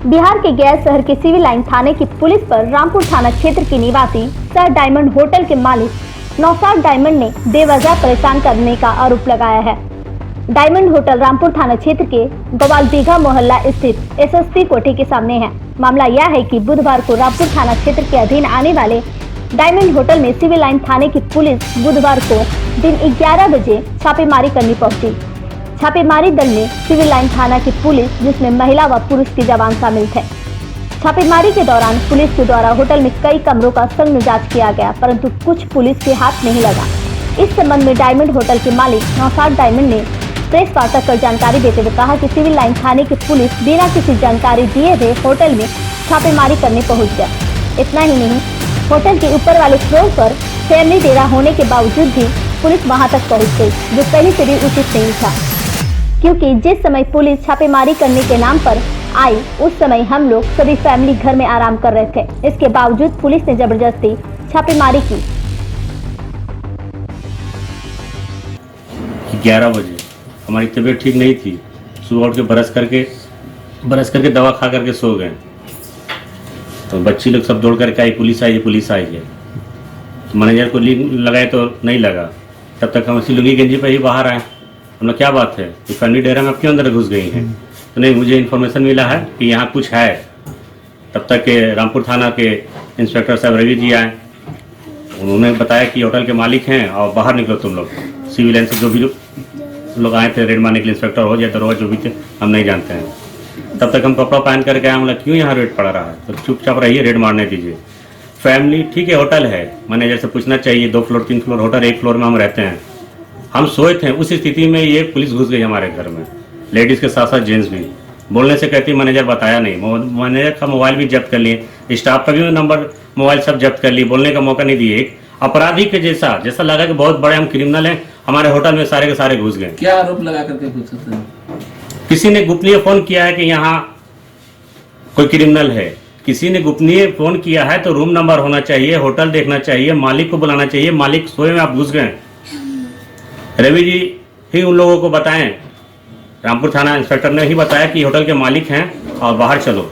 बिहार के गया शहर के सिविल लाइन थाने की पुलिस पर रामपुर थाना क्षेत्र के निवासी सर डायमंड होटल के मालिक नौशाद डायमंड ने बेवजह परेशान करने का आरोप लगाया है। डायमंड होटल रामपुर थाना क्षेत्र के गोवालदीघा मोहल्ला स्थित एसएसपी कोठी के सामने है। मामला यह है कि बुधवार को रामपुर थाना क्षेत्र के अधीन आने वाले डायमंड होटल में सिविल लाइन थाने की पुलिस बुधवार को दिन 11 बजे छापेमारी करने पहुंची। छापेमारी दल में सिविल लाइन थाना की पुलिस, जिसमें महिला व पुरुष के जवान शामिल थे। छापेमारी के दौरान पुलिस के द्वारा होटल में कई कमरों का संग जांच किया गया, परंतु कुछ पुलिस के हाथ नहीं लगा। इस संबंध में डायमंड होटल के मालिक नौशाद डायमंड ने प्रेस वार्ता कर जानकारी देते हुए कहा कि सिविल लाइन थाने की पुलिस बिना किसी जानकारी दिए हुए होटल में छापेमारी करने पहुंच गया। इतना ही नहीं, होटल के ऊपर वाले फ्लोर पर फैमिली डेरा होने के बावजूद भी पुलिस वहां तक पहुंच गई, जो कहीं से भी उचित नहीं था, क्योंकि जिस समय पुलिस छापेमारी करने के नाम पर आई उस समय हम लोग सभी फैमिली घर में आराम कर रहे थे। इसके बावजूद पुलिस ने जबरदस्ती छापेमारी की। 11 बजे हमारी तबीयत ठीक नहीं थी। सुबह उठ के ब्रश करके दवा खा करके सो गए। तो बच्ची लोग सब दौड़ करके आई, पुलिस आई है। तो मैनेजर को लगाए तो नहीं लगा। तब तक हम इसी लुंगी गंजी पे ही बाहर आए। हमने क्या बात है कि फैमिली डेरा में क्यों अंदर घुस गई हैं? तो नहीं, मुझे इन्फॉर्मेशन मिला है कि यहाँ कुछ है। तब तक के रामपुर थाना के इंस्पेक्टर साहब रवि जी आए। उन्होंने बताया कि होटल के मालिक हैं और बाहर निकलो तुम लोग। सिविल लाइन से जो भी लोग आए थे रेड मारने के लिए, इंस्पेक्टर हो या दरोगा जो भी थे, हम नहीं जानते हैं। तब तक हम कपड़ा पहन करके आए। बोला क्यों यहाँ रेड पड़ रहा है? तो चुपचाप रहिए, रेड मारने दीजिए। फैमिली ठीक है, होटल है, मैनेजर से पूछना चाहिए। 2 फ्लोर 3 फ्लोर होटल, 1 फ्लोर में हम रहते हैं। हम सोए थे, उस स्थिति में ये पुलिस घुस गई हमारे घर में, लेडीज़ के साथ साथ जेंट्स भी। बोलने से कहती मैनेजर बताया नहीं। मैनेजर का मोबाइल भी जब्त कर लिए, स्टाफ का भी नंबर मोबाइल सब जब्त कर लिए, बोलने का मौका नहीं दिए। एक अपराधी के जैसा लगा कि बहुत बड़े हम क्रिमिनल हैं, हमारे होटल में सारे के सारे घुस गए। क्या आरोप लगा करके पूछ सकते हैं? किसी ने गोपनीय फोन किया है कि यहाँ कोई क्रिमिनल है। किसी ने गोपनीय फोन किया है तो रूम नंबर होना चाहिए, होटल देखना चाहिए, मालिक को बुलाना चाहिए। मालिक सोए में आप घुस गए। रवि जी ही उन लोगों को बताएं, रामपुर थाना इंस्पेक्टर ने ही बताया कि होटल के मालिक हैं और बाहर चलो।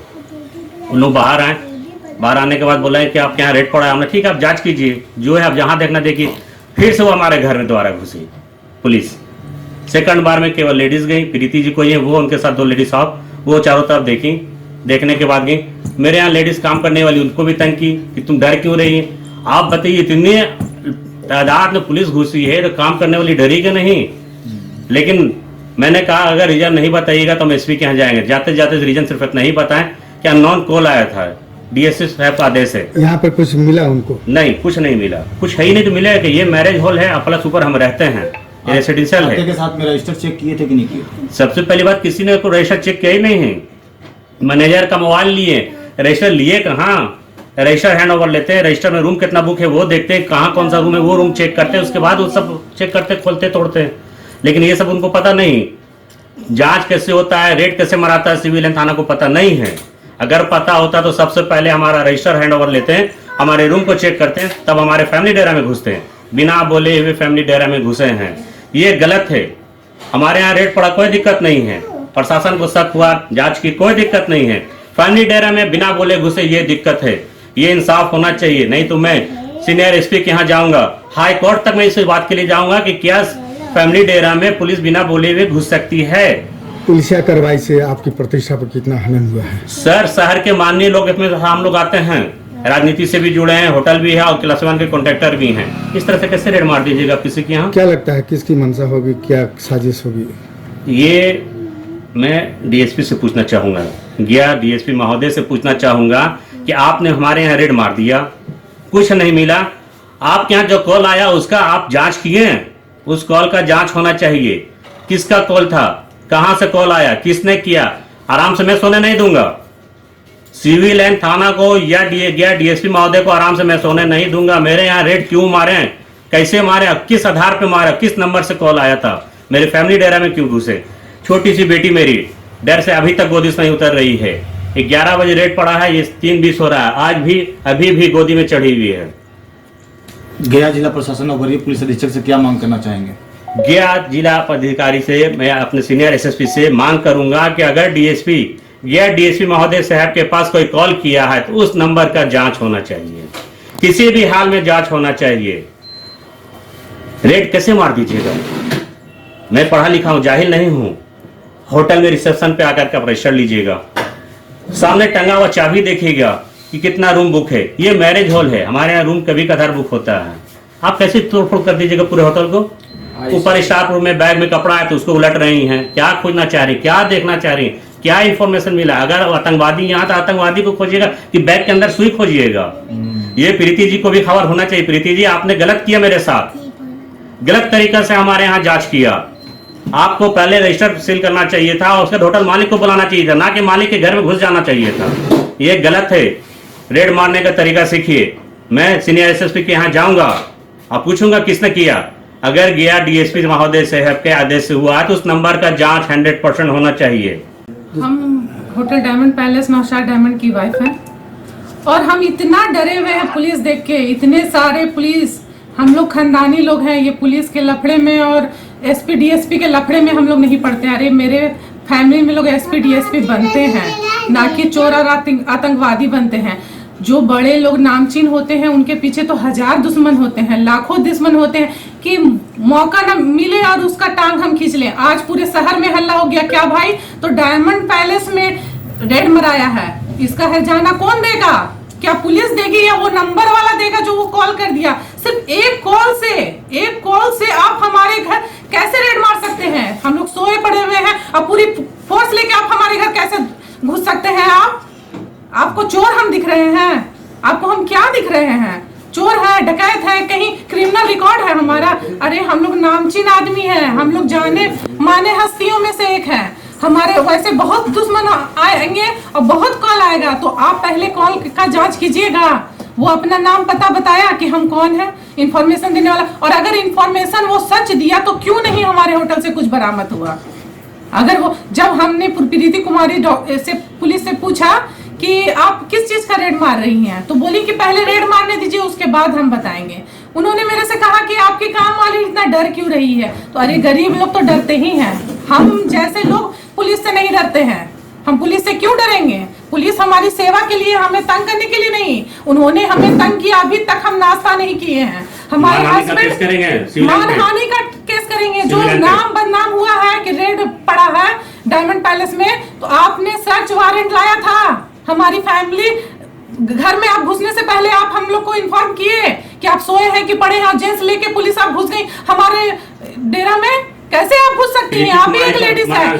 उन लोग बाहर आए। बाहर आने के बाद बोला है कि आप यहाँ रेड पड़ा है। हमने ठीक है, आप जांच कीजिए, जो है आप जहाँ देखना देखिए। फिर से वो हमारे घर में दोबारा घुसी पुलिस। सेकंड बार में केवल लेडीज गई, प्रीति जी कोई है वो, उनके साथ 2 लेडीज साहब, वो चारों तरफ देखी। देखने के बाद गई। मेरे यहाँ लेडीज काम करने वाली, उनको भी तंग की कि तुम डर क्यों रही है? आप बताइए, इतनी तादाद में पुलिस घुसी है तो काम करने वाली डरेगी नहीं? लेकिन मैंने कहा अगर रीजन नहीं बताइएगा तो हम एसपी के यहाँ जाएंगे। जाते जाते रीजन सिर्फ इतना ही बताएं कि अननोन कॉल आया था, डीएसपी साहब का आदेश है। यहाँ पर कुछ मिला उनको? नहीं, कुछ नहीं मिला। कुछ है ही नहीं तो मिलेगा कि ये मैरिज हॉल है, प्लस ऊपर हम रहते हैं, रेसिडेंशियल है। के साथ में रजिस्टर चेक किए थे कि नहीं किए? सबसे पहली बात, किसी ने कोई रजिस्टर चेक किया ही नहीं है। मैनेजर का मोबाइल लिए, रजिस्टर लिए कहाँ? रजिस्टर हैंड ओवर लेते हैं, रजिस्टर में रूम कितना बुक है वो देखते हैं, कहाँ कौन सा रूम है वो रूम चेक करते हैं, उसके बाद वो सब चेक करते, खोलते, तोड़ते हैं। लेकिन ये सब उनको पता नहीं। जांच कैसे होता है, रेट कैसे मराता है, सिविल लाइन थाना को पता नहीं है। अगर पता होता तो सबसे पहले हमारा रजिस्टर हैंड ओवर लेते हैं, हमारे रूम को चेक करते हैं, तब हमारे फैमिली डेरा में घुसते हैं। बिना बोले हुए फैमिली डेरा में घुसे हैं, ये गलत है। हमारे यहाँ रेट पड़ा, कोई दिक्कत नहीं है। प्रशासन को शक हुआ, जांच की, कोई दिक्कत नहीं है। फैमिली डेरा में बिना बोले घुसे, ये दिक्कत है। ये इंसाफ होना चाहिए। नहीं तो मैं सीनियर एसपी के यहाँ जाऊंगा, हाई कोर्ट तक मैं इस बात के लिए जाऊंगा कि क्या फैमिली डेरा में पुलिस बिना बोले हुए घुस सकती है। पुलिसिया कार्रवाई से आपकी प्रतिष्ठा पर कितना हनन हुआ है? सर, शहर के माननीय लोग इसमें हम लोग आते हैं, राजनीति से भी जुड़े हैं, होटल भी है और क्लास 1 के कॉन्ट्रैक्टर भी हैं। इस तरह से कैसे रेड मार दीजिएगा किसी के यहाँ? क्या लगता है किसकी मंशा होगी, क्या साजिश होगी? ये मैं डीएसपी से पूछना चाहूंगा, गया डीएसपी महोदय से पूछना चाहूंगा कि आपने हमारे यहाँ रेड मार दिया, कुछ नहीं मिला। आपके यहाँ जो कॉल आया उसका आप जांच किए? उस कॉल का जांच होना चाहिए। किसका कॉल था, कहां से कॉल आया, किसने किया? आराम से मैं सोने नहीं दूंगा। सिविल लाइन थाना को या डीएसपी महोदय को आराम से मैं सोने नहीं दूंगा। मेरे यहाँ रेड क्यों मारे, कैसे मारे, किस आधार पे मारा, किस नंबर से कॉल आया था, मेरे फैमिली डेरा में क्यों घुसे? छोटी सी बेटी मेरी डर से अभी तक गोदी से नहीं उतर रही है। 11 बजे रेड पड़ा है, ये 3:20 हो रहा है, आज भी अभी भी गोदी में चढ़ी हुई है। गया जिला प्रशासन और वरीय पुलिस अधीक्षक से क्या मांग करना चाहेंगे? गया जिला पदाधिकारी से मैं अपने सीनियर एसएसपी से मांग करूंगा कि अगर डीएसपी गया डीएसपी महोदय साहब के पास कोई कॉल किया है तो उस नंबर का जांच होना चाहिए, किसी भी हाल में जांच होना चाहिए। रेड कैसे मार दीजिएगा? मैं पढ़ा लिखा हूं, जाहिल नहीं हूं। होटल में रिसेप्शन पे आकर का प्रेशर लीजिएगा, सामने टंगा हुआ चाबी देखिएगा कि कितना रूम बुक है। ये मैरिज हॉल है, हमारे यहाँ रूम कभी कभार बुक होता है। आप कैसे तोड़फोड़ कर दीजिएगा पूरे होटल को? ऊपर स्टाफ रूम में बैग में कपड़ा है तो उसको उलट रही हैं। क्या खोजना चाह रही, क्या देखना चाह रही, क्या इंफॉर्मेशन मिला? अगर आतंकवादी यहाँ तो आतंकवादी को खोजिएगा कि बैग के अंदर सुई खोजिएगा। ये प्रीति जी को भी खबर होना चाहिए। प्रीति जी, आपने गलत किया, मेरे साथ गलत तरीका से हमारे यहाँ जांच किया। आपको पहले रजिस्टर सील करना चाहिए था और उसके होटल मालिक को बुलाना चाहिए था, ना कि मालिक के घर में घुस जाना चाहिए था। ये गलत है। रेड मारने का तरीका सीखिए। मैं सीनियर एसएसपी के यहाँ जाऊंगा और पूछूंगा किसने किया। अगर गया डीएसपी महोदय साहब के आदेश से हुआ तो उस नंबर का जांच 100% होना चाहिए। हम hotel diamond palace Naushad diamond की वाइफ हैं और हम इतना डरे हुए हैं पुलिस देख के। इतने सारे पुलिस, हम लोग खानदानी लोग हैं, ये पुलिस के लफड़े में और एसपी डीएसपी के लफड़े में हम लोग नहीं पड़ते। अरे मेरे फैमिली में लोग एसपी डीएसपी बनते हैं, ना कि चोर और आतंकवादी बनते हैं। जो बड़े लोग नामचीन होते हैं उनके पीछे तो हजार दुश्मन होते हैं, लाखों दुश्मन होते हैं कि मौका ना मिले और उसका टांग हम खींच लें। आज पूरे शहर में हल्ला हो गया, क्या भाई? तो डायमंड पैलेस में रेड मराया है, इसका हर्जाना कौन देगा? क्या पुलिस देगी या वो नंबर वाला देगा जो वो कॉल कर दिया? सिर्फ एक कॉल से आप हमारे घर कैसे रेड मार सकते हैं? हम लोग सोए पड़े हुए हैं और पूरी फोर्स लेके आप हमारे घर कैसे घुस सकते हैं? आपको चोर हम दिख रहे हैं? आपको हम क्या दिख रहे हैं? चोर है, डकैत है, कहीं क्रिमिनल रिकॉर्ड है हमारा? अरे हम लोग नामचीन आदमी हैं, हम लोग जाने माने हस्तियों में से एक हैं। हमारे वैसे बहुत दुश्मन आएंगे और बहुत कॉल आएगा, तो आप पहले कॉल का जांच कीजिएगा। वो अपना नाम पता बताया कि हम कौन है, इंफॉर्मेशन देने वाला। और अगर इंफॉर्मेशन वो सच दिया तो क्यों नहीं हमारे होटल से कुछ बरामद हुआ? अगर वो, जब हमने प्रीति कुमारी से पुलिस से पूछा कि आप किस चीज का रेड मार रही हैं, तो बोली कि पहले रेड मारने दीजिए, उसके बाद हम बताएंगे। उन्होंने मेरे से कहा कि आपकी काम वाली इतना डर क्यों रही है? तो अरे गरीब लोग तो डरते ही हैं, हम जैसे लोग पुलिस से नहीं डरते हैं। हम पुलिस से क्यों डरेंगे? पुलिस हमारी सेवा के लिए, हमें तंग करने के लिए नहीं। उन्होंने हमें तंग किया, अभी तक हम नाश्ता नहीं किए हैं। हमारे हस्बैंड मानहानि का केस करेंगे। जो नाम बदनाम हुआ है कि रेड पड़ा है डायमंड पैलेस में, तो आपने सर्च वारंट लाया था। हमारी फैमिली घर में आप घुसने से पहले आप हम लोग को इन्फॉर्म किए कि आप सोए हैं कि पड़े हैं, और जेंट्स लेके पुलिस आप घुस गई हमारे डेरा में। कैसे आप घुस सकती हैं? आप भी एक लेडीज है।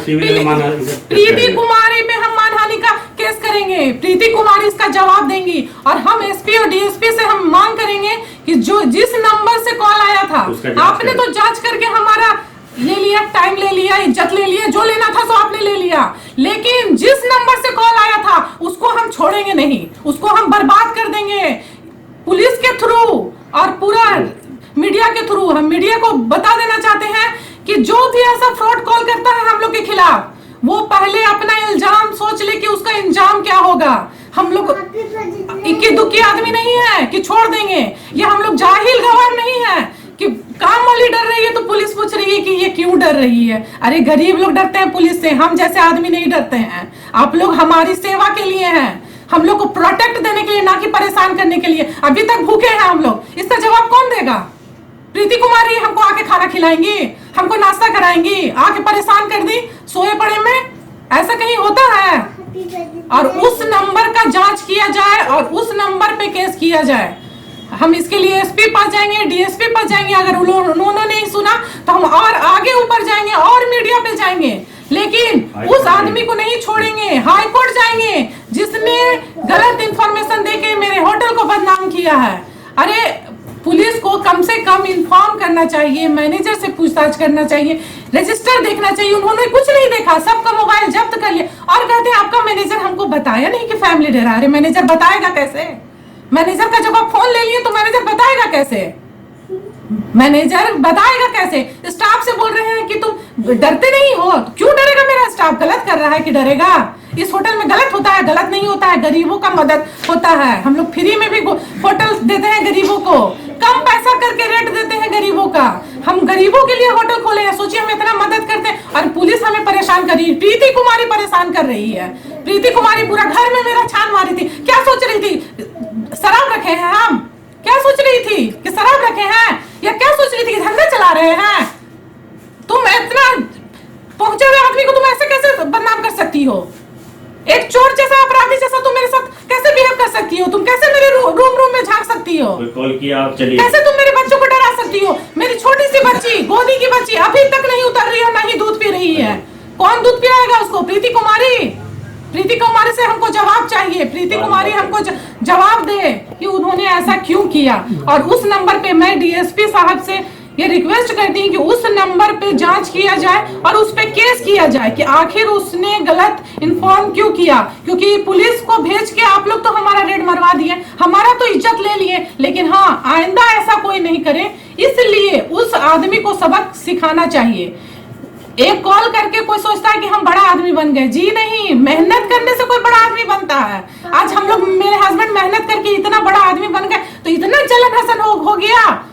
प्रीति कुमारी पे हम मानहानि का केस करेंगे, प्रीति कुमारी इसका जवाब देंगी। और हम एसपी और डीएसपी से हम मांग करेंगे कि जो जिस नंबर से कॉल आया था, आपने तो जांच करके हमारा ले लिया, टाइम ले लिया, इज्जत ले लिया, जो लेना था सो आपने ले लिया। लेकिन जिस नंबर से कॉल आया था उसको हम छोड़ेंगे नहीं, उसको हम बर्बाद कर देंगे। पुलिस के थ्रू और पूरा मीडिया के थ्रू हम मीडिया को बता देना चाहते हैं कि जो भी ऐसा फ्रॉड कॉल करता है हम लोग के खिलाफ, वो पहले अपना इल्जाम सोच ले कि उसका इंजाम क्या होगा। हम लोग इक्की दुक्की आदमी नहीं है कि छोड़ देंगे। ये हम लोग जाहिल गवार नहीं है कि काम वाली डर रही है तो पुलिस पूछ रही है कि ये क्यों डर रही है। अरे गरीब लोग डरते हैं पुलिस से, हम जैसे आदमी नहीं डरते हैं। आप लोग हमारी सेवा के लिए हैं, हम लोग को प्रोटेक्ट देने के लिए, ना कि परेशान करने के लिए। अभी तक भूखे हैं हम लोग, इसका जवाब कौन देगा? प्रीति कुमारी हमको आके खाना खिलाएंगी, हमको नाश्ता कराएंगी, आके परेशान कर दी सोए पड़े में? ऐसा कहीं होता है? और उस नंबर का जांच किया जाए और उस नंबर पे केस किया जाए। हम इसके लिए एसपी पास जाएंगे, डीएसपी पास जाएंगे। अगर उन्होंने नहीं सुना तो हम और आगे ऊपर जाएंगे और मीडिया पे जाएंगे, लेकिन उस आदमी को नहीं छोड़ेंगे। हाई कोर्ट जाएंगे जिसने गलत इंफॉर्मेशन देके मेरे होटल को बदनाम किया है। अरे पुलिस को कम से कम इन्फॉर्म करना चाहिए, मैनेजर से पूछताछ करना चाहिए, रजिस्टर देखना चाहिए। उन्होंने कुछ नहीं देखा, सबका मोबाइल जब्त कर लिया और कहते हैं आपका मैनेजर हमको बताया नहीं कि फैमिली डरा। अरे मैनेजर बताएगा कैसे? मैनेजर का जब आप फोन ले लिए तो मैनेजर बताएगा कैसे? मैनेजर बताएगा कैसे? स्टाफ से बोल रहे हैं कि तुम डरते नहीं हो, क्यों डरेगा मेरा स्टाफ? गलत कर रहा है कि डरेगा? इस होटल में गलत होता है? गलत नहीं होता है, गरीबों का मदद होता है। हम लोग फ्री में भी होटल देते हैं गरीबों को, कम पैसा करके रेट देते हैं गरीबों का। हम गरीबों के लिए होटल खोले हैं, सोचिए हम इतना मदद करते हैं और पुलिस हमें परेशान कर रही है। प्रीति कुमारी परेशान कर रही है, प्रीति कुमारी पूरा घर में मेरा छान मारी थी। क्या सोच रही थी, शराब रखे हैं हम? क्या सोच रही थी कि शराब रखे हैं, या क्या सोच रही थी कि धंधा चला रहे हैं? तुम इतना पहुंचे हुए आदमी को तुम ऐसे कैसे बदनाम कर सकती हो? एक चोर जैसा, अपराधी जैसा तुम मेरे साथ कैसे बिहेव कर सकती हो? तुम कैसे मेरे रूम में झांक सकती हो? कोई कॉल किया आप चलिए। कैसे तुम मेरे बच्चों को डरा सकती हो? मेरी छोटी सी बच्ची, गोदी की बच्ची अभी तक नहीं उतर रही है, ना ही दूध पी रही है। कौन दूध पिलाएगा उसको? प्रीति कुमारी। प्रीति कुमारी से हमको जवाब चाहिए। प्रीति कुमारी हमको जवाब दे कि उन्होंने ऐसा क्यों किया। और उस नंबर पे मैं डीएसपी साहब से ये रिक्वेस्ट करती हूँ कि उस नंबर पे जांच किया जाए और उस पे केस किया जाए कि आखिर उसने गलत इन्फॉर्म क्यों किया। क्योंकि पुलिस को भेज के आप लोग तो हमारा रेड मरवा दिए, हमारा तो इज्जत ले लिए, लेकिन हाँ आइंदा ऐसा कोई नहीं करे, इसलिए उस आदमी को सबक सिखाना चाहिए। एक कॉल करके कोई सोचता है कि हम बड़ा आदमी बन गए। जी नहीं, मेहनत करने से कोई बड़ा आदमी बनता है। आज हम लोग, मेरे हस्बैंड मेहनत करके इतना बड़ा आदमी बन गए, तो इतना जलन हसन हो गया